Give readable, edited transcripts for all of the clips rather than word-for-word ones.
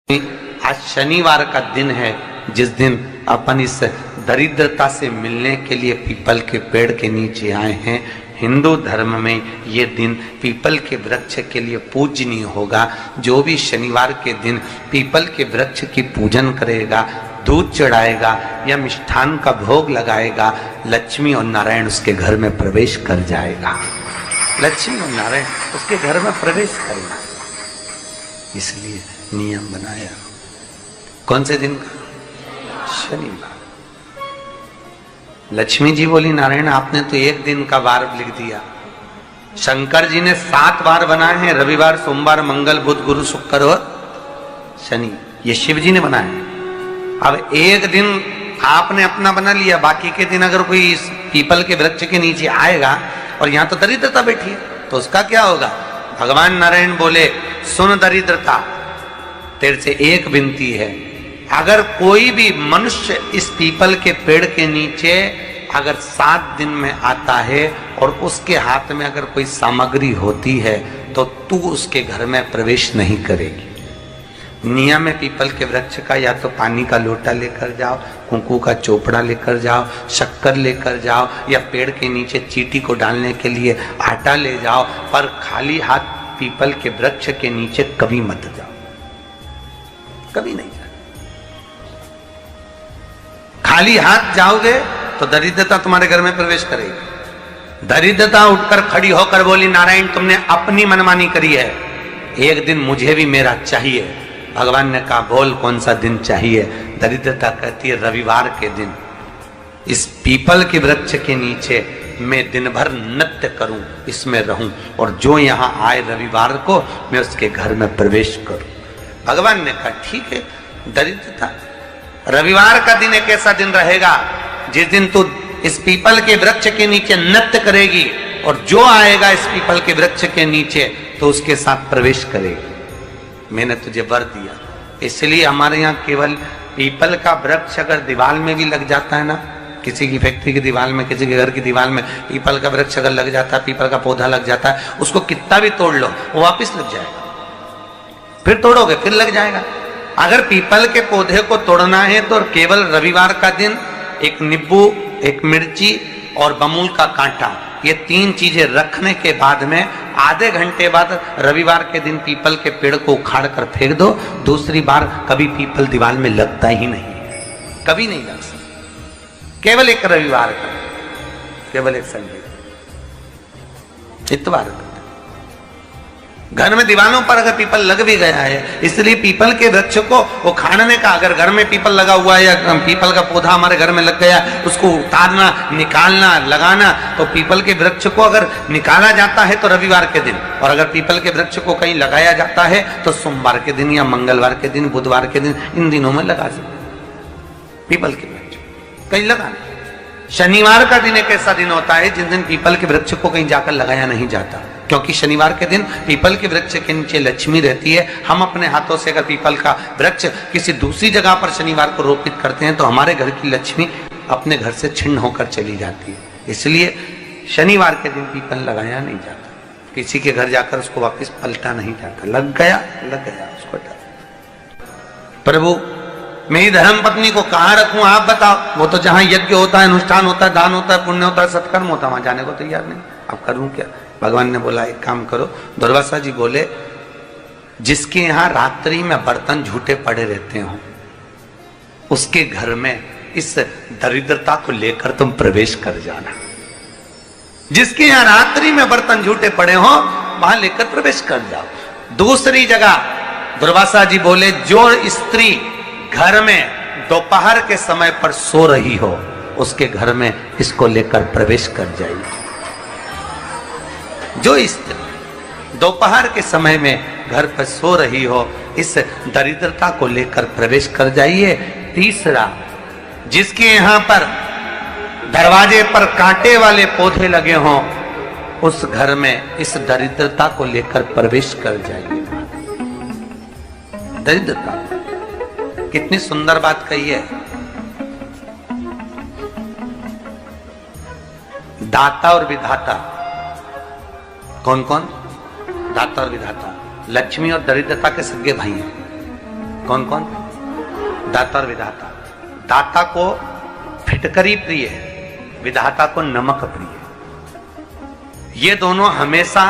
आज शनिवार का दिन है जिस दिन अपन इस दरिद्रता से मिलने के लिए पीपल के पेड़ के नीचे आए हैं। हिंदू धर्म में ये दिन पीपल के वृक्ष के लिए पूजनीय होगा। जो भी शनिवार के दिन पीपल के वृक्ष की पूजन करेगा, दूध चढ़ाएगा या मिष्ठान का भोग लगाएगा, लक्ष्मी और नारायण उसके घर में प्रवेश कर जाएगा। लक्ष्मी और नारायण उसके घर में प्रवेश करेगा, इसलिए नियम बनाया। कौन से दिन का? शनिवार। लक्ष्मी जी बोली, नारायण आपने तो एक दिन का वार लिख दिया। शंकर जी ने 7 वार बनाए हैं, रविवार, सोमवार, मंगल, बुध, गुरु, शुक्र और शनि। ये शिव जी ने बनाए। अब एक दिन आपने अपना बना लिया, बाकी के दिन अगर कोई इस पीपल के वृक्ष के नीचे आएगा और यहां तो दरिद्रता बैठी है तो उसका क्या होगा? भगवान नारायण बोले, सुन दरिद्रता, तेरे से एक विनती है, अगर कोई भी मनुष्य इस पीपल के पेड़ के नीचे अगर 7 दिन में आता है और उसके हाथ में अगर कोई सामग्री होती है तो तू उसके घर में प्रवेश नहीं करेगी। नियम है पीपल के वृक्ष का, या तो पानी का लोटा लेकर जाओ, कुंकू का चोपड़ा लेकर जाओ, शक्कर लेकर जाओ, या पेड़ के नीचे चींटी को डालने के लिए आटा ले जाओ, पर खाली हाथ पीपल के वृक्ष के नीचे कभी मत जाओ, कभी नहीं जाओ। खाली हाथ जाओगे तो दरिद्रता तुम्हारे घर में प्रवेश करेगी। दरिद्रता उठकर खड़ी होकर बोली, नारायण तुमने अपनी मनमानी करी है, एक दिन मुझे भी मेरा चाहिए। भगवान ने कहा, बोल कौन सा दिन चाहिए? दरिद्रता कहती है, रविवार के दिन इस पीपल के वृक्ष के नीचे मैं दिन भर नृत्य करूं, इसमें रहूं, और जो यहां आए रविवार को मैं उसके घर में प्रवेश करूं। भगवान ने कहा, ठीक है। दरिद्रता, रविवार का दिन एक ऐसा दिन रहेगा जिस दिन तू इस पीपल के वृक्ष के नीचे नृत्य करेगी और जो आएगा इस पीपल के वृक्ष के नीचे तो उसके साथ प्रवेश करेगी। मैंने तुझे वर दिया। इसलिए हमारे यहाँ केवल पीपल का वृक्ष अगर दीवार में भी लग जाता है ना, किसी की फैक्ट्री की दीवार में, किसी के घर की दीवार में पीपल का वृक्ष अगर लग जाता है, पीपल का पौधा लग जाता है, उसको कितना भी तोड़ लो वो वापिस लग जाएगा। फिर तोड़ोगे फिर लग जाएगा। अगर पीपल के पौधे को तोड़ना है तो केवल रविवार का दिन एक नींबू, एक मिर्ची और बमूल का कांटा, ये 3 चीजें रखने के बाद में आधे घंटे बाद रविवार के दिन पीपल के पेड़ को उखाड़ कर फेंक दो। दूसरी बार कभी पीपल दीवार में लगता ही नहीं, कभी नहीं लग सकता। केवल एक रविवार का, केवल एक संडे, इतवार का। घर में दीवानों पर अगर पीपल लग भी गया है, इसलिए पीपल के वृक्ष को उखाड़ने का, अगर घर में पीपल लगा हुआ है या पीपल का पौधा हमारे घर में लग गया, उसको उतारना, निकालना, लगाना, तो पीपल के वृक्ष को अगर निकाला जाता है तो रविवार के दिन, और अगर पीपल के वृक्ष को कहीं लगाया जाता है तो सोमवार के दिन या मंगलवार के दिन, बुधवार के दिन, इन दिनों में लगा सकते पीपल के वृक्ष कहीं लगाना। शनिवार का दिन एक ऐसा दिन होता है जिस दिन पीपल के वृक्ष को कहीं जाकर लगाया नहीं जाता, क्योंकि शनिवार के दिन पीपल के वृक्ष के नीचे लक्ष्मी रहती है। हम अपने हाथों से अगर पीपल का वृक्ष किसी दूसरी जगह पर शनिवार को रोपित करते हैं तो हमारे घर की लक्ष्मी अपने घर से छिन्न होकर चली जाती है। इसलिए शनिवार के दिन पीपल लगाया नहीं जाता, किसी के घर जाकर उसको वापस पलटा नहीं जाता। लग गया उसको प्रभु मेरी धर्म पत्नी को कहाँ रखूं आप बताओ? वो तो जहां यज्ञ होता है, अनुष्ठान होता है, दान होता है, पुण्य होता है, सत्कर्म होता है, वहां जाने को तैयार नहीं। अब करूं क्या? भगवान ने बोला, एक काम करो। दुर्वासा जी बोले, जिसके यहां रात्रि में बर्तन झूठे पड़े रहते हो उसके घर में इस दरिद्रता को लेकर तुम प्रवेश कर जाना। जिसके यहां रात्रि में बर्तन झूठे पड़े हो वहां लेकर प्रवेश कर जाओ। दूसरी जगह दुर्वासा जी बोले, जो स्त्री घर में दोपहर के समय पर सो रही हो उसके घर में इसको लेकर प्रवेश कर जाइए। जो स्त्री दोपहर के समय में घर पर सो रही हो इस दरिद्रता को लेकर प्रवेश कर जाइए। तीसरा, जिसके यहां पर दरवाजे पर कांटे वाले पौधे लगे हों उस घर में इस दरिद्रता को लेकर प्रवेश कर जाइए। दरिद्रता, कितनी सुंदर बात कही है। दाता और विधाता कौन कौन? दाता और विधाता, लक्ष्मी और दरिद्रता के सगे भाई हैं। कौन कौन? दाता और विधाता। दाता को फिटकरी प्रिय है, विधाता को नमक प्रिय है। ये दोनों हमेशा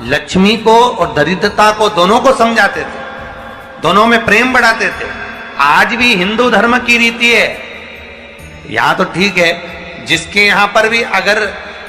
लक्ष्मी को और दरिद्रता को दोनों को समझाते थे, दोनों में प्रेम बढ़ाते थे। आज भी हिंदू धर्म की रीति है, यहां तो ठीक है, जिसके यहां पर भी अगर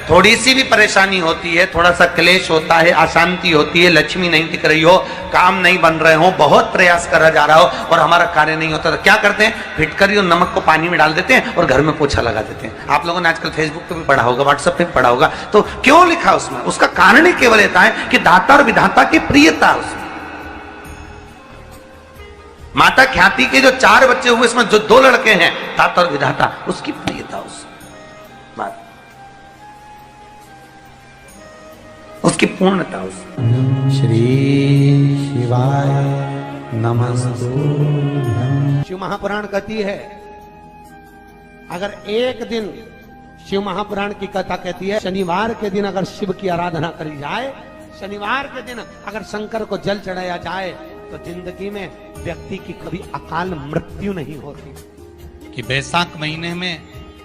थोड़ी सी भी परेशानी होती है, थोड़ा सा क्लेश होता है, अशांति होती है, लक्ष्मी नहीं टिक रही हो, काम नहीं बन रहे हो, बहुत प्रयास करा जा रहा हो और हमारा कार्य नहीं होता, तो क्या करते हैं? फिटकरी और नमक को पानी में डाल देते हैं और घर में पोछा लगा देते हैं। आप लोगों ने आजकल फेसबुक पे भी पढ़ा होगा, व्हाट्सएप पे भी पढ़ा होगा। तो क्यों लिखा उसमें? उसका कारण ही केवल ये है कि दाता और विधाता की प्रियता उसमें। माता ख्याति के जो 4 बच्चे हुए, इसमें जो 2 लड़के हैं, दाता और विधाता, उसकी प्रियता उसकी पूर्णता उसमें। श्री शिवाय नमस्तुभ्यं। शिव महापुराण कहती है, अगर एक दिन शिव महापुराण की कथा कहती है, शनिवार के दिन अगर शिव की आराधना करी जाए, शनिवार के दिन अगर शंकर को जल चढ़ाया जाए, तो जिंदगी में व्यक्ति की कभी अकाल मृत्यु नहीं होती। कि बैसाख महीने में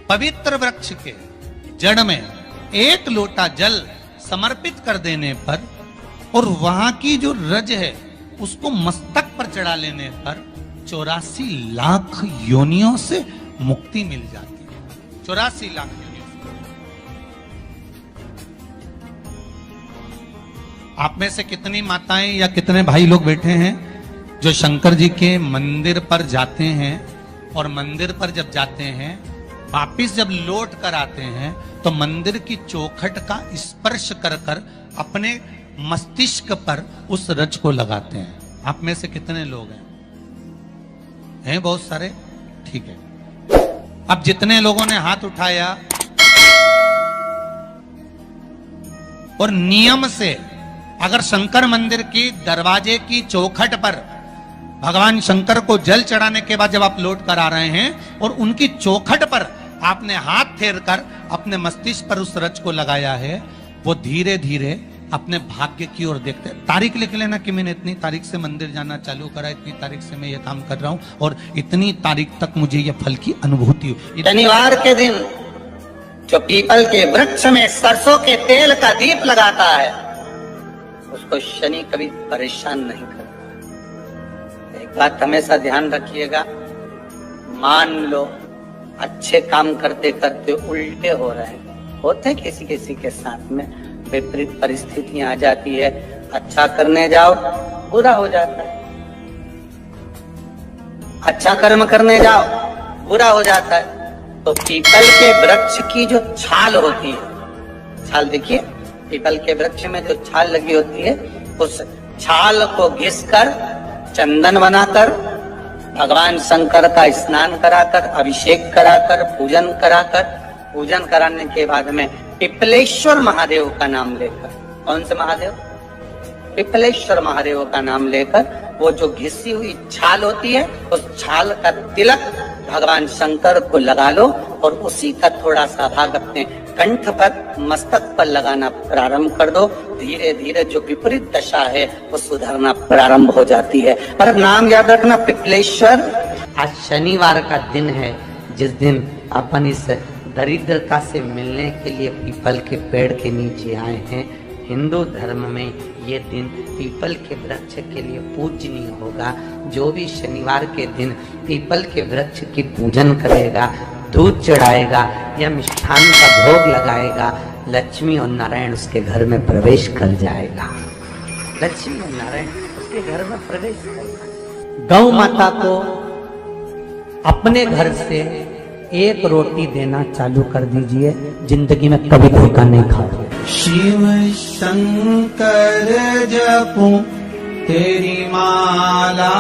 पवित्र वृक्ष के जड़ में 1 लोटा जल समर्पित कर देने पर और वहां की जो रज है उसको मस्तक पर चढ़ा लेने पर 84 लाख योनियों से मुक्ति मिल जाती है। 84 लाख योनियों से। आप में से कितनी माताएं या कितने भाई लोग बैठे हैं जो शंकर जी के मंदिर पर जाते हैं और मंदिर पर जब जाते हैं, वापिस जब लौट कर आते हैं, तो मंदिर की चौखट का स्पर्श कर कर अपने मस्तिष्क पर उस रज को लगाते हैं? आप में से कितने लोग हैं बहुत सारे? ठीक है। अब जितने लोगों ने हाथ उठाया और नियम से अगर शंकर मंदिर की दरवाजे की चौखट पर भगवान शंकर को जल चढ़ाने के बाद जब आप लौट कर आ रहे हैं और उनकी चौखट पर आपने हाथ फेर कर अपने मस्तिष्क पर उस रज को लगाया है, वो धीरे धीरे अपने भाग्य की ओर देखते हैं। तारीख लिख लेना कि मैंने इतनी तारीख से मंदिर जाना चालू करा, इतनी तारीख से मैं ये काम कर रहा हूं और इतनी तारीख तक मुझे ये फल की अनुभूति हुई। शनिवार के दिन जो पीपल के वृक्ष में सरसों के तेल का दीप लगाता है, उसको शनि कभी परेशान नहीं करता। एक बात हमेशा ध्यान रखिएगा, मान लो अच्छे काम करते करते उल्टे हो रहे हैं, होते किसी किसी के साथ में, विपरीत परिस्थितियां आ जाती है, अच्छा करने जाओ बुरा हो जाता है, अच्छा कर्म करने जाओ बुरा हो जाता है। तो पीपल के वृक्ष की जो छाल होती है, छाल देखिए, पीपल के वृक्ष में जो छाल लगी होती है, उस छाल को घिसकर चंदन बनाकर भगवान शंकर का स्नान कराकर, अभिषेक कराकर, पूजन कराने के बाद में पिपलेश्वर महादेव का नाम लेकर, कौन से महादेव? पिपलेश्वर महादेव का नाम लेकर वो जो घिसी हुई छाल होती है, उस छाल का तिलक भगवान शंकर को लगा लो और उसी का थोड़ा सा भाग अपने कंठ पर, मस्तक पर लगाना प्रारंभ कर दो। धीरे धीरे जो विपरीत दशा है वो सुधरना प्रारंभ हो जाती है। पर नाम याद रखना, पिपलेश्वर। आज शनिवार का दिन है, जिस दिन अपन इस दरिद्रता से मिलने के लिए पीपल के पेड़ के नीचे आए हैं। हिंदू धर्म में ये दिन पीपल के वृक्ष के लिए पूजनीय होगा। जो भी शनिवार के दिन पीपल के वृक्ष की पूजन करेगा, दूध चढ़ाएगा या मिष्ठान का भोग लगाएगा, लक्ष्मी और नारायण उसके घर में प्रवेश कर जाएगा। लक्ष्मी और नारायण उसके घर में प्रवेश करेगा। गौ माता को अपने घर से 1 रोटी देना चालू कर दीजिए, जिंदगी में कभी धोखा नहीं खाओगे। शिव शंकर जपूं तेरी माला,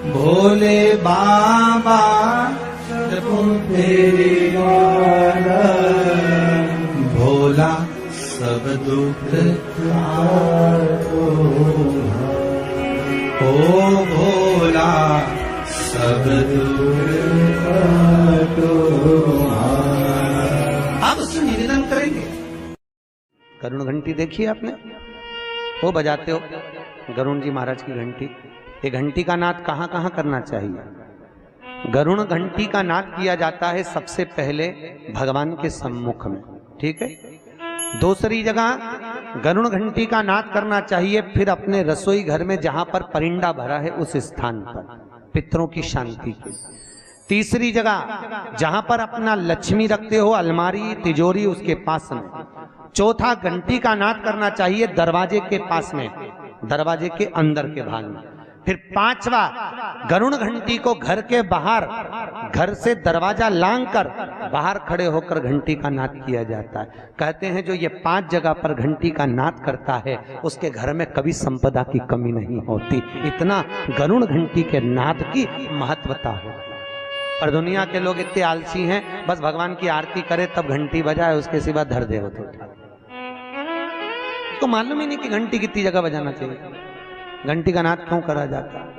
भोले बाबा जपूं तेरी माला, भोला सब दुख ओ भोला सब आप उससे निवेदन करेंगे। गरुण घंटी देखी आपने? वो बजाते हो गरुण जी महाराज की घंटी, ये घंटी का नाद कहाँ कहाँ करना चाहिए? गरुण घंटी का नाद किया जाता है सबसे पहले भगवान के सम्मुख में, ठीक है। दूसरी जगह गरुण घंटी का नाद करना चाहिए फिर अपने रसोई घर में जहां पर परिंदा भरा है उस स्थान पर, पितरों की शांति के। तीसरी जगह जहां पर अपना लक्ष्मी रखते हो, अलमारी तिजोरी उसके पास में। चौथा घंटी का नाद करना चाहिए दरवाजे के पास में, दरवाजे के अंदर के भाग में। फिर पांचवा गरुण घंटी को घर के बाहर, घर से दरवाजा लांग कर बाहर खड़े होकर घंटी का नाद किया जाता है। कहते हैं जो ये 5 जगह पर घंटी का नाद करता है उसके घर में कभी संपदा की कमी नहीं होती। इतना गरुण घंटी के नाद की महत्वता है। पर दुनिया के लोग इतने आलसी हैं, बस भगवान की आरती करे तब घंटी बजाए, उसके सिवा धर दे होते। उसको मालूम ही नहीं कि घंटी कितनी जगह बजाना चाहिए, घंटी का नाद क्यों करा जाता है।